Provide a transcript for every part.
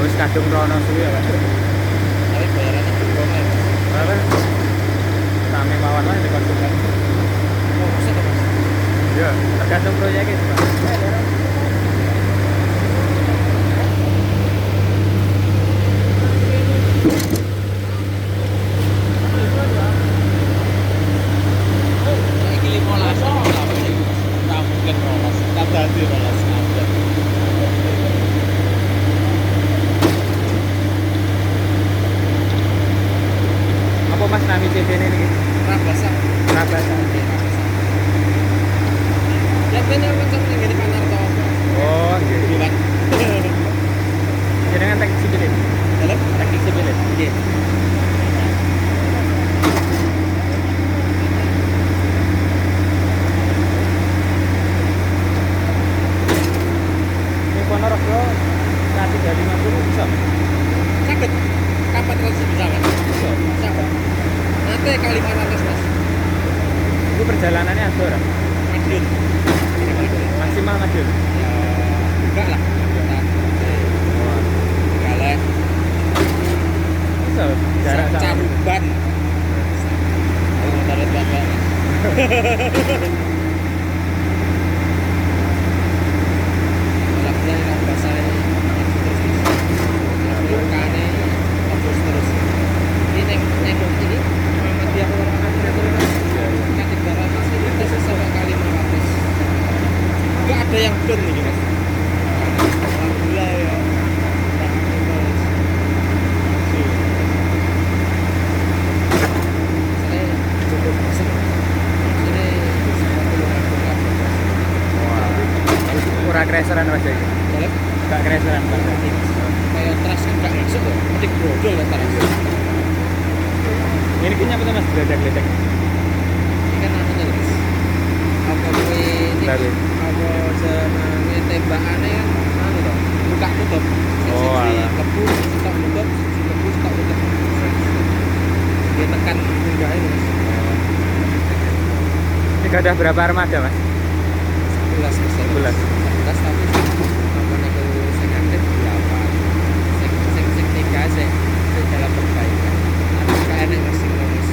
wis kadung rono suwi ya, Pak. Tapi bayarannya berapa? Berapa? Rame mawon lah di konsumen. Oh, maksudnya Mas? Iya, tergantung proyeknya itu, Pak. Saiki 15 tak mungkin 12. Tak dadi 12 kabeh. Apa Mas nami CV ini nih? Rabasa. Rabasa. Ya bener macam ning ngene Panarto. Oh, nggih. Bukan. Jenengan teknik sipil ini? Dalam Teknik sipil ini? nggih. Ini Ponorogo nanti dari 50 bisa? Sakit. Kapan terus bisa Mas? Bisa. Bisa. Nanti Kalimantan Mas. Itu perjalanannya ada orang? Madiun. Maksimal Madiun? Ya enggak lah. Galeh. Bisa, jarak sama. Caruban. Ayo tarik Bapak. Alhamdulillah yang bahasa terus lukane terus. Ini nengok ini Muhammadiyah orang akhirnya terus kan 300 ini terus sampai kali 500. Enggak ada yang down nih Mas. Alhamdulillah ya. Kurang kreseran Mas ya? Enggak kreseran Mas. Kayak teras kan nggak masuk loh, petik brodol ya teras. Ini punya apa tuh Mas? Geledak-geledak. Ini kan namanya Mas. Apa kue ini? Baru. Apa jenenge tembakannya kan anu toh, buka tutup. Oh, alah. Lebu, stok tutup, lebu, stok tutup. Dia tekan enggak ini Mas. Ini ada berapa armada Mas? 11 Mas. 11. 11 tapi apa niku sing aktif berapa? Sing tiga sih dalam perbaikan. Tapi gak enak Mas sing Mas.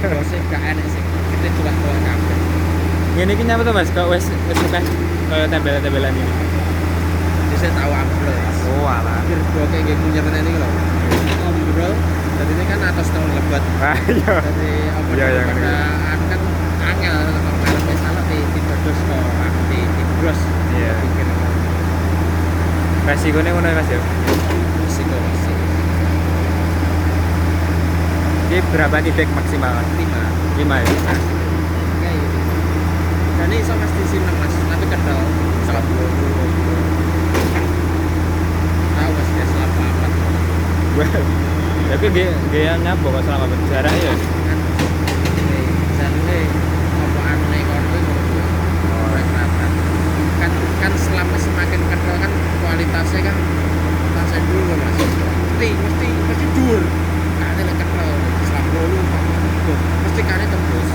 Bosnya gak enak sing kita tulah-tulah kabeh. Ini nyapa tuh Mas? Kok wes suka tembel-tembelan ini? Jadi saya tahu ambrol Mas. Oh alah. Akhir gua kayak gitu punya mana ini loh. Ambrol. Jadi ini kan atas tahun lebat. Ah iya. Jadi apa Iya, iya, pada akan angel kalau filmnya salah di terus kok di bros. Iya. Bikin Resikonya ngono ya, Mas ya. musik kok Mas. Ini berapa nibek maksimal Mas? 5. 5 ya. Kayak gitu. Dan ini sama di sini Mas, tapi kendal salah 20. Tahu Mas dia salah papat. Tapi dia nyapa kok selama berjarak ya. Kan ini jalurnya apa anu ekonomi ngono. Rata-rata. Kan selama semakin kendal kan kualitasnya kan tasnya dulu Mas. Mesti dur. Karena nek kendal selama dulu mesti kane tembus.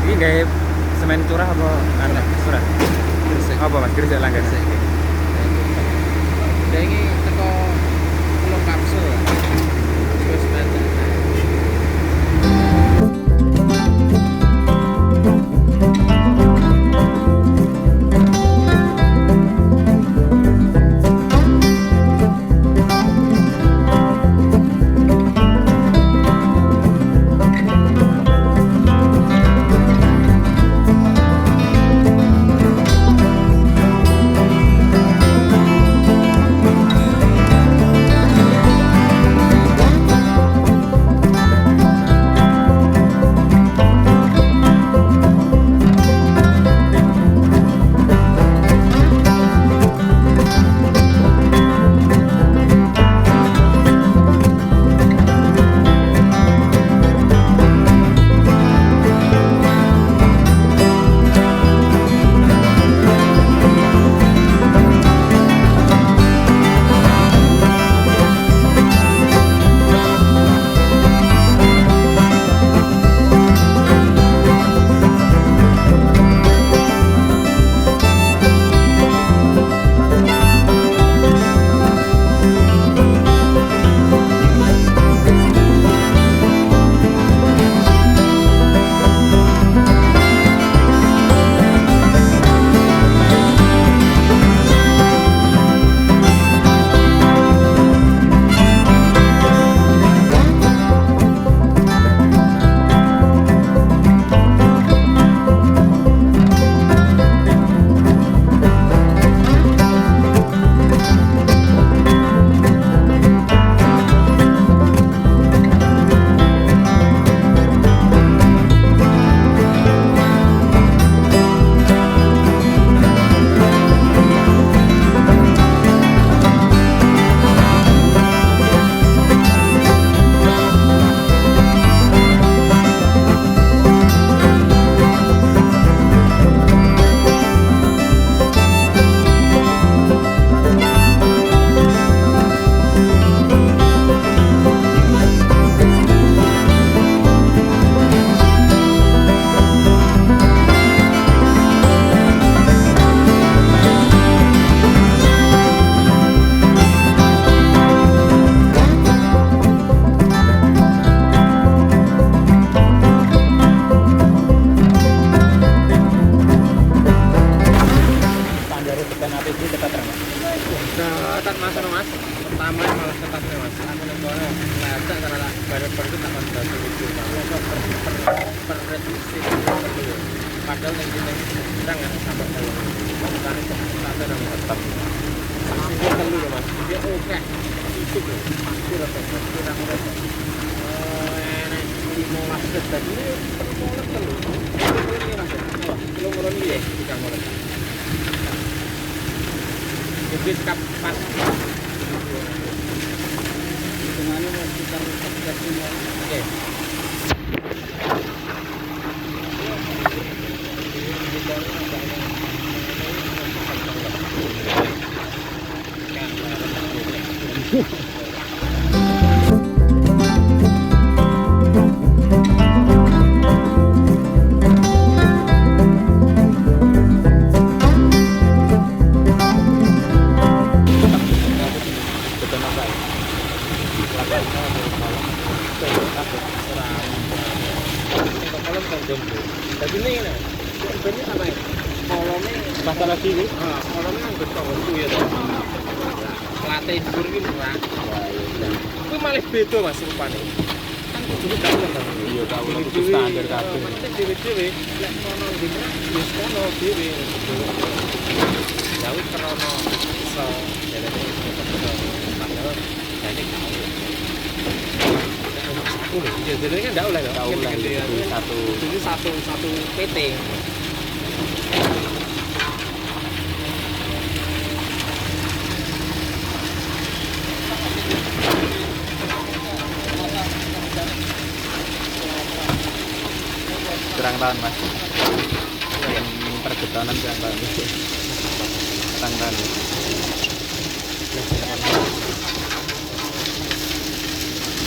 Ini kayak semen curah apa anak curah? Gresik. Apa Mas? Gresik langganan. Gresik. Dia ini teko telung kapsul lah. Terus banyak. sampai dalam. Makanya sampai dalam tetap. Dia telu ya mas. Dia oke. Itu pasti resep. Kurang resep. Enak 15 detik ini termolet telu. Ini mas. Kilo ngulon ini ya. Tiga ngulon. Jadi kapan? Hitungannya mau sekitar 15. Oke. Jadi ini kan, ini sama ya. Kolomnya Pasar lagi ini. Kolomnya nggak tahu itu ya. Latte jujur ini murah. Itu malah beda mas rupanya. Kan kudu tahu kan. Iya, tahu itu standar kabeh. Penting dewe-dewe lek kono ngene wis kono dhewe. Ya wis krono iso jalane padahal jadi tahu. Jadi kan enggak oleh Tahu lah itu satu. Ini satu PT. Kurang tahun mas. Yang pergetanan kurang tahun. Kurang tahun.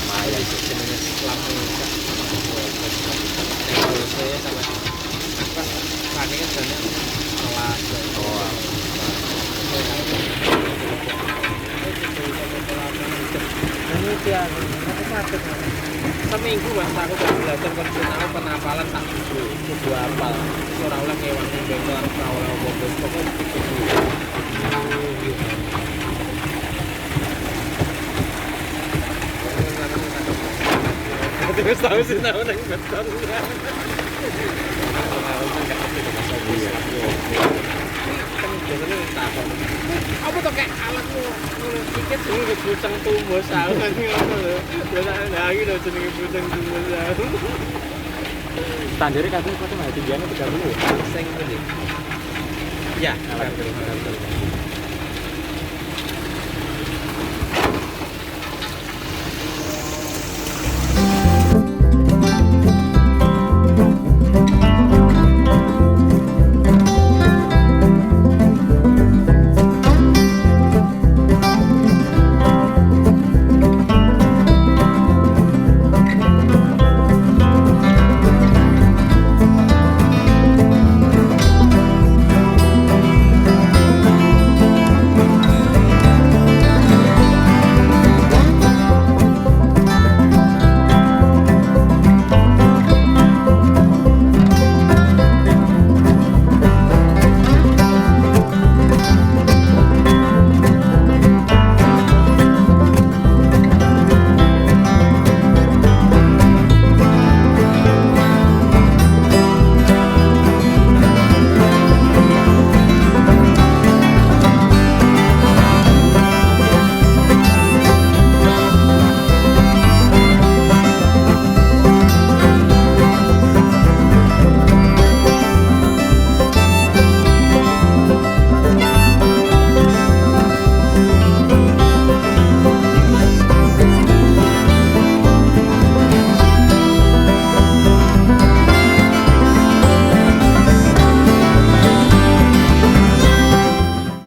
Lumayan sih jenisnya selama saya sama kan tadi kan sebenarnya kelas ini dia aku sakit seminggu mas aku udah belajar konvensional penapalan tak kudu apal ora oleh ngewan ning bengkel ora oleh opo-opo pokoknya terus tahu sih tahu nang beton. Apa tuh kayak alatmu dikit sih buceng tumbuh sawan ngono lho. Biasa lagi lho jenenge buceng tumbuh sawan. Standarnya kadang kok cuma tinggiannya 30 ya. Sing ngendi? Ya, Alat 30.